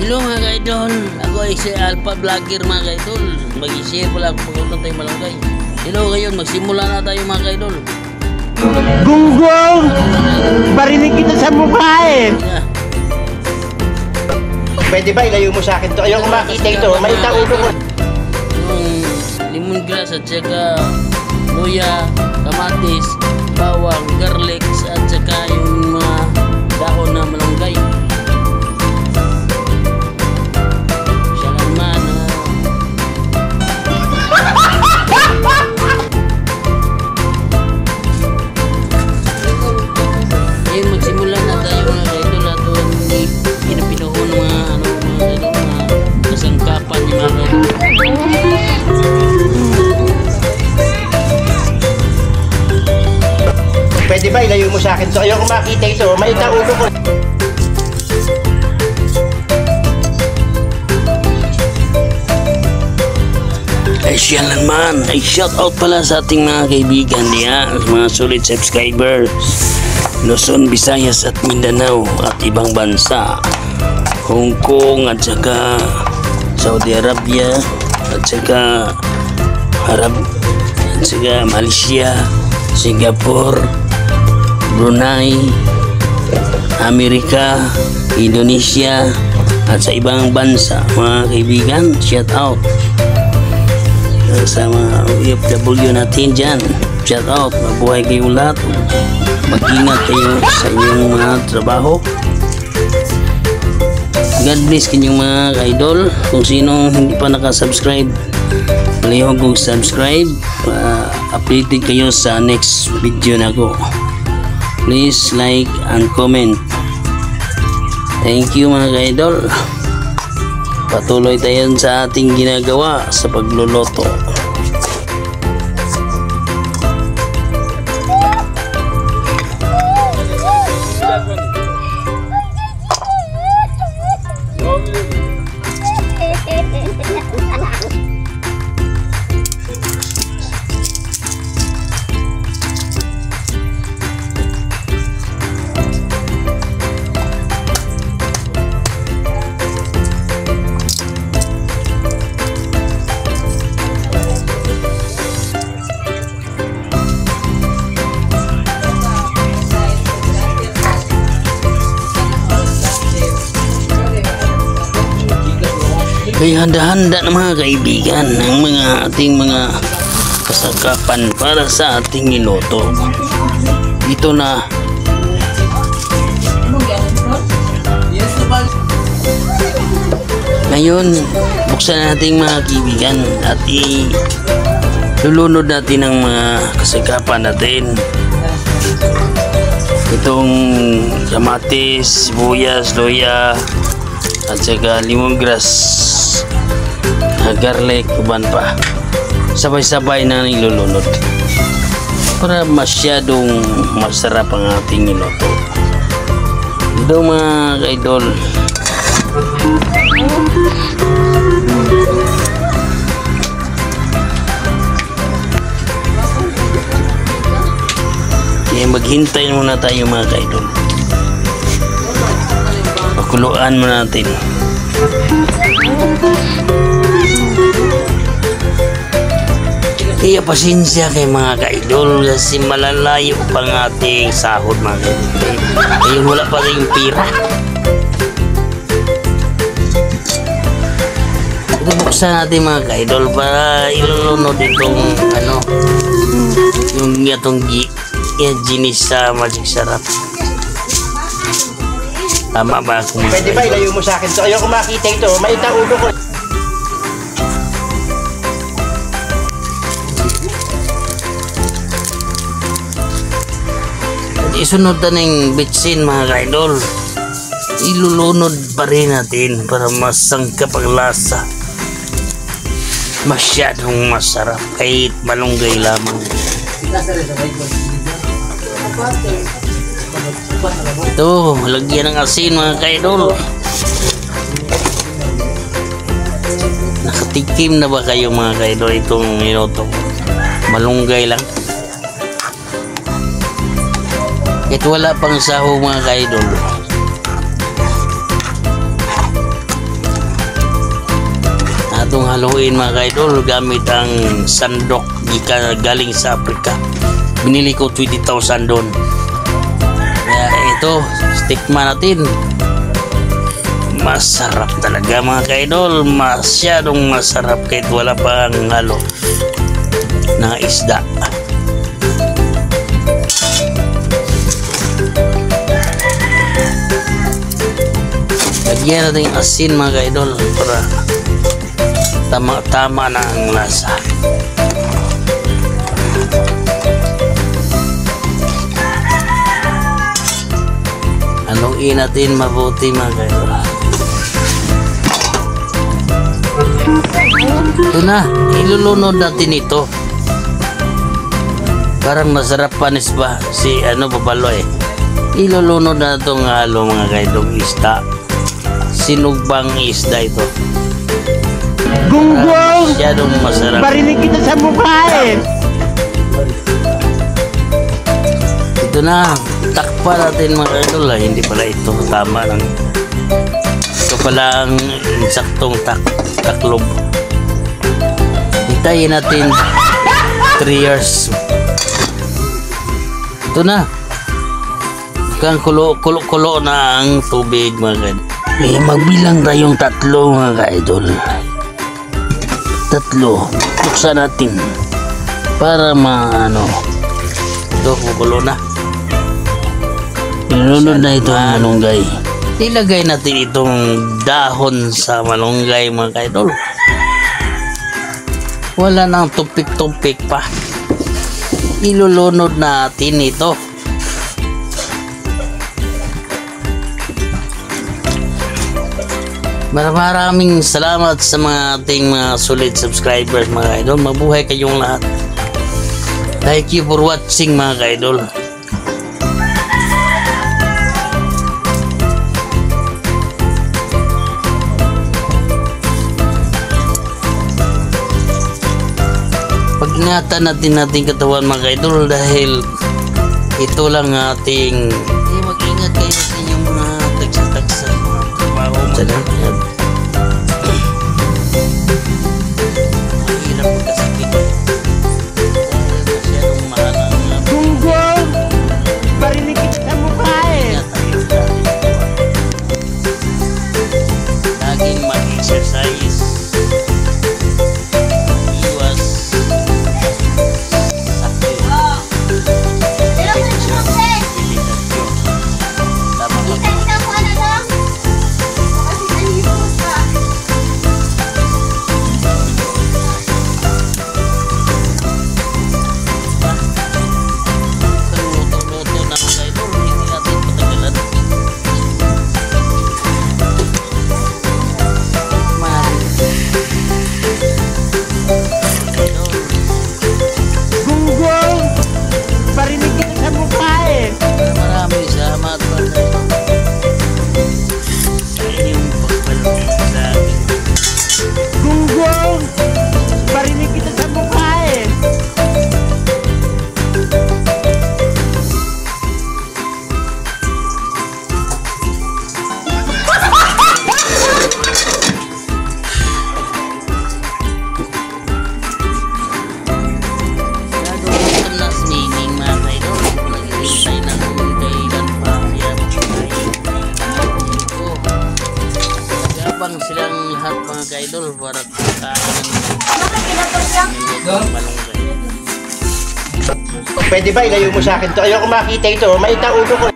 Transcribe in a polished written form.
Hello mga ka-idol, ako ay si Alpha Vlogger mga ka-idol. Mag-i-share pala ako pagkutang tayo malunggay. Hello ngayon, magsimula na tayo mga ka-idol. Gunggong! Barinig kita sa mukha eh! Pwede ba ilayo mo sa akin to? Ayoko makita ito, may taulo ko. Yung lemongrass at saka luya, kamatis, bawang, garlic at saka yung mga dahon na malunggay. Magsimula na tayo mga ka-idol at pinapinuhon ng mga kasangkapan ng mga ka-idol. Pwede ba ilayo mo sa akin to? Ayoko makita ito, may taulo ko. Ay siya naman, ay shout out pala sa ating mga kaibigan niya, mga solid subscribers. Luzon, Visayas at Mindanao at ibang bansa, Hong Kong at saka Saudi Arabia at saka Malaysia, Singapore, Brunei, Amerika, Indonesia at sa ibang bansa mga kaibigan, shout out sa mga OFW natin dyan. Shout out, mabuhay kayong lahat, mag-ingat kayo sa inyong mga trabaho. God bless kanyang mga ka-idol. Kung sino hindi pa nakasubscribe, palihog kong subscribe, updated kayo sa next video na ko. Please like and comment. Thank you mga ka-idol. Patuloy tayo sa ating ginagawa sa pagluluto. Kaya handa-handa na mga kaibigan ng mga ating mga kasangkapan para sa ating niluto. Ito na. Ngayon, buksan natin mga kaibigan at ilulunod natin ang mga kasangkapan natin. Itong kamatis, sibuyas, luya at saka lemongrass, garlic, uban pa. Sabay-sabay na nilulunod para masyadong masarap ang ating niluto. Ito mga ka-idol. Kaya maghintay muna tayo mga ka-idol. Pakuluan muna natin. Kaya pasensya kay mga ka-idol kasi malalayo pang ating sahod mga ka-idol. Kaya wala pa rin pira. Ito buksan natin mga ka-idol para ilulunod itong yung itong ginis sa Magic Sarap. Tama ba ako? Pwede ba ilayo mo sa akin to? Ayoko makita ito, may taulo ko. Isunod na ng bitsin mga ka-idol. Ilulunod pa rin natin para masangkap ang lasa. Masyadong masarap kahit malunggay lamang. Ito, lagyan ng asin mga ka-idol. Nakatikim na ba kayo mga ka-idol itong minuto? Malunggay lang. Kahit wala pang saho mga ka-idol, itong haluin mga ka-idol gamit ang sandok galing sa Africa. Binili ko 20,000 doon. Kaya ito, tikman natin. Masarap talaga mga ka-idol, masyadong masarap kahit wala pang halo na isda. Lagyan natin yung asin mga ka-idol para tama-tama na ang lasa. Haluin natin mabuti mga ka-idol. Ito na, ilulunod natin ito. Parang masarap panis ba si babalo eh. Ilulunod na itong halo mga ka-idol, isda. Sinugbang isda ito. Gunggong! Masyadong masarap. Barinig kita sa mukha eh! Ito na, takpa natin mga ka-idol. Hindi pala ito, tama lang. Ito pala ang insaktong taklob. Hintayin natin 3 years. Ito na. Kang kulo na ang tubig mga ka-idol. Magbilang tayong 3 mga ka-idol. 3. Buksan natin para ito kukulo na. Pinunod na ito ang malunggay. Ilagay natin itong dahon sa malunggay mga ka-idol. Wala nang tumpik-tumpik pa. Ilulunod natin ito. Maraming salamat sa mga ating mga solid subscribers mga idol. Mabuhay kayong lahat. Thank you for watching mga ka-idol. Pag-ingatan natin katawan mga ka-idol dahil ito lang ating mag-ingat kayo sa inyong mga tagsa-tagsa mga trabaho mahirap magkasakit dahil masyadong mahal ang Gunggong! Barinig kita sa mukha eh! laging mag-exercise, iwas sakit, tama ba? Luto-luto na mga idol, hindi natin patagalan. Gunggong! Barinig kita sa mukha eh! Maraming salamat sa inyong pagpalapit sa akin. Gunggong! Barinig kita sa mukha eh! Nagugutom na si Nining mga ka-idol. Naghihintay na ng kailan pa siya magkain. Ito, nag-abang silang lahat mga ka-idol para kakain ng malunggay. Pwede ba ilayo mo sa akin to? Ayoko makita ito. Maita ulo ko